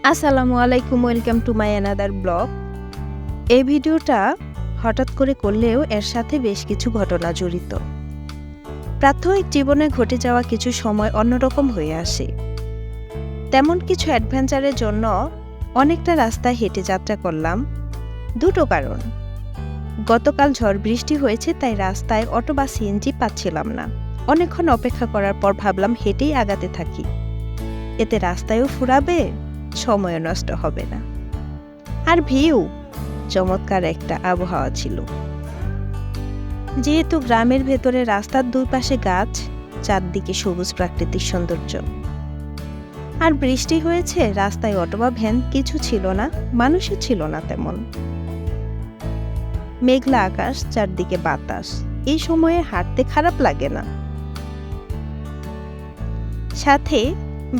আসসালামু আলাইকুম, welcome to my another blog. এই ভিডিওটা হঠাৎ করে করলেও এর সাথে বেশ কিছু ঘটনা জড়িত। প্রাথমিক জীবনে ঘটে যাওয়া কিছু সময় অন্যরকম হয়ে আসে। তেমন কিছু অ্যাডভেঞ্চারের জন্য অনেকটা রাস্তায় হেঁটে যাত্রা করলাম। দুটো কারণ: গতকাল ঝড় বৃষ্টি হয়েছে, তাই রাস্তায় অটো বা সিএনজি পাচ্ছিলাম না। অনেকক্ষণ অপেক্ষা করার পর ভাবলাম হেঁটেই আগাতে থাকি, এতে রাস্তায়ও ফুরাবে, সময়ও নষ্ট হবে না। আর ভিউ, চমৎকার একটা আবহাওয়া ছিল। যেহেতু গ্রামের ভেতরে রাস্তার দুই পাশে গাছ, চারদিকে সবুজ প্রাকৃতিক সৌন্দর্য। আর বৃষ্টি হয়েছে, রাস্তায় অটো বা ভ্যান কিছু ছিল না, মানুষও ছিল না তেমন। মেঘলা আকাশ, চারদিকে বাতাস, এই সময়ে হাঁটতে খারাপ লাগে না। সাথে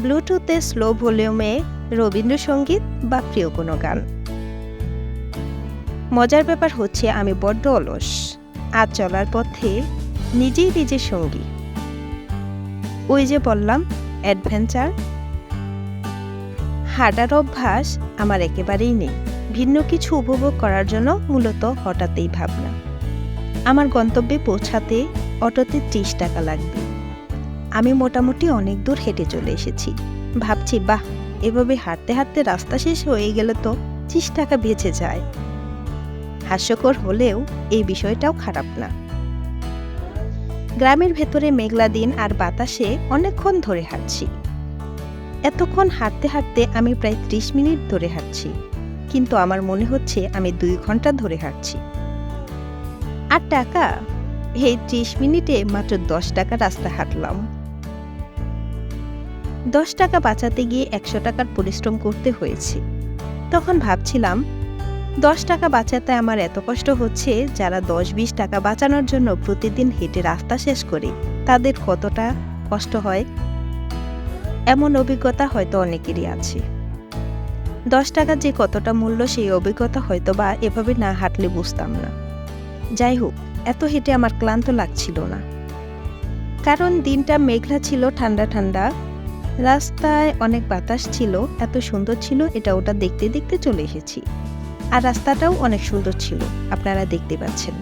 ব্লুটুথে স্লো ভলিউমে রবীন্দ্রসঙ্গীত বা প্রিয় কোনো গান। মজার ব্যাপার হচ্ছে আমি বড্ড অলস, আজ চলার পথে নিজেই নিজের সঙ্গী। ওই যে বললাম অ্যাডভেঞ্চার। হাঁটার অভ্যাস আমার একেবারেই নেই। ভিন্ন কিছু উপভোগ করার জন্য মূলত হঠাৎই ভাবনা। আমার গন্তব্যে পৌঁছাতে অটোতে 30 টাকা লাগবে। আমি মোটামুটি অনেক দূর হেঁটে চলে এসেছি। ভাবছি, বাহ, এভাবে হাঁটতে হাঁটতে রাস্তা শেষ হয়ে গেলে তো 30 টাকা বেঁচে যায়। হাস্যকর হলেও এই বিষয়টাও খারাপ না। গ্রামের ভেতরে মেঘলা দিন আর বাতাসে অনেকক্ষণ ধরে হাঁটছি। এতক্ষণ হাঁটতে হাঁটতে আমি প্রায় 30 মিনিট ধরে হাঁটছি, কিন্তু আমার মনে হচ্ছে আমি 2 ঘন্টা ধরে হাঁটছি। আর টাকা, এই 30 মিনিটে মাত্র 10 টাকা রাস্তা হাঁটলাম। 10 টাকা বাঁচাতে গিয়ে 100 টাকার পরিশ্রম করতে হয়েছে। তখন ভাবছিলাম, 10 টাকা বাঁচাতে আমার এত কষ্ট হচ্ছে, যারা 10-20 টাকা বাঁচানোর জন্য প্রতিদিন হেঁটে রাস্তা শেষ করে তাদের কতটা কষ্ট হয়। এমন অভিজ্ঞতা হয়তো অনেকেরই আছে। 10 টাকা যে কতটা মূল্য, সেই অভিজ্ঞতা হয়তো বা এভাবে না হাঁটলে বুঝতাম না। যাই হোক, এত হেঁটে আমার ক্লান্ত লাগছিল না, কারণ দিনটা মেঘলা ছিল, ঠান্ডা ঠান্ডা। রাস্তায় অনেক বাতাস ছিল, এত সুন্দর ছিল, এটা ওটা দেখতে দেখতে চলে এসেছি। আর রাস্তাটাও অনেক সুন্দর ছিল, আপনারা দেখতে পাচ্ছেন।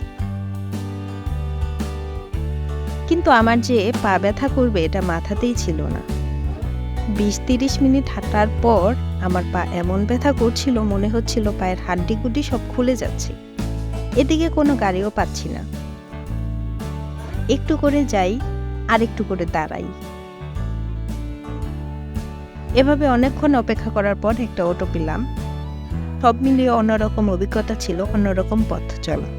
কিন্তু আমার যে পা ব্যথা করবে এটা মাথাতেই ছিল না। 20-30 মিনিট হাঁটার পর আমার পা এমন ব্যথা করছিল, মনে হচ্ছিল পায়ের হাড্ডিগুড্ডি সব খুলে যাচ্ছে। এদিকে কোনো গাড়িও পাচ্ছি না। একটু করে যাই, আর একটু করে দাঁড়াই। এভাবে অনেকক্ষণ অপেক্ষা করার পর একটা অটো পেলাম। সব মিলিয়ে অন্যরকম অভিজ্ঞতা ছিল, অন্যরকম পথ চলা।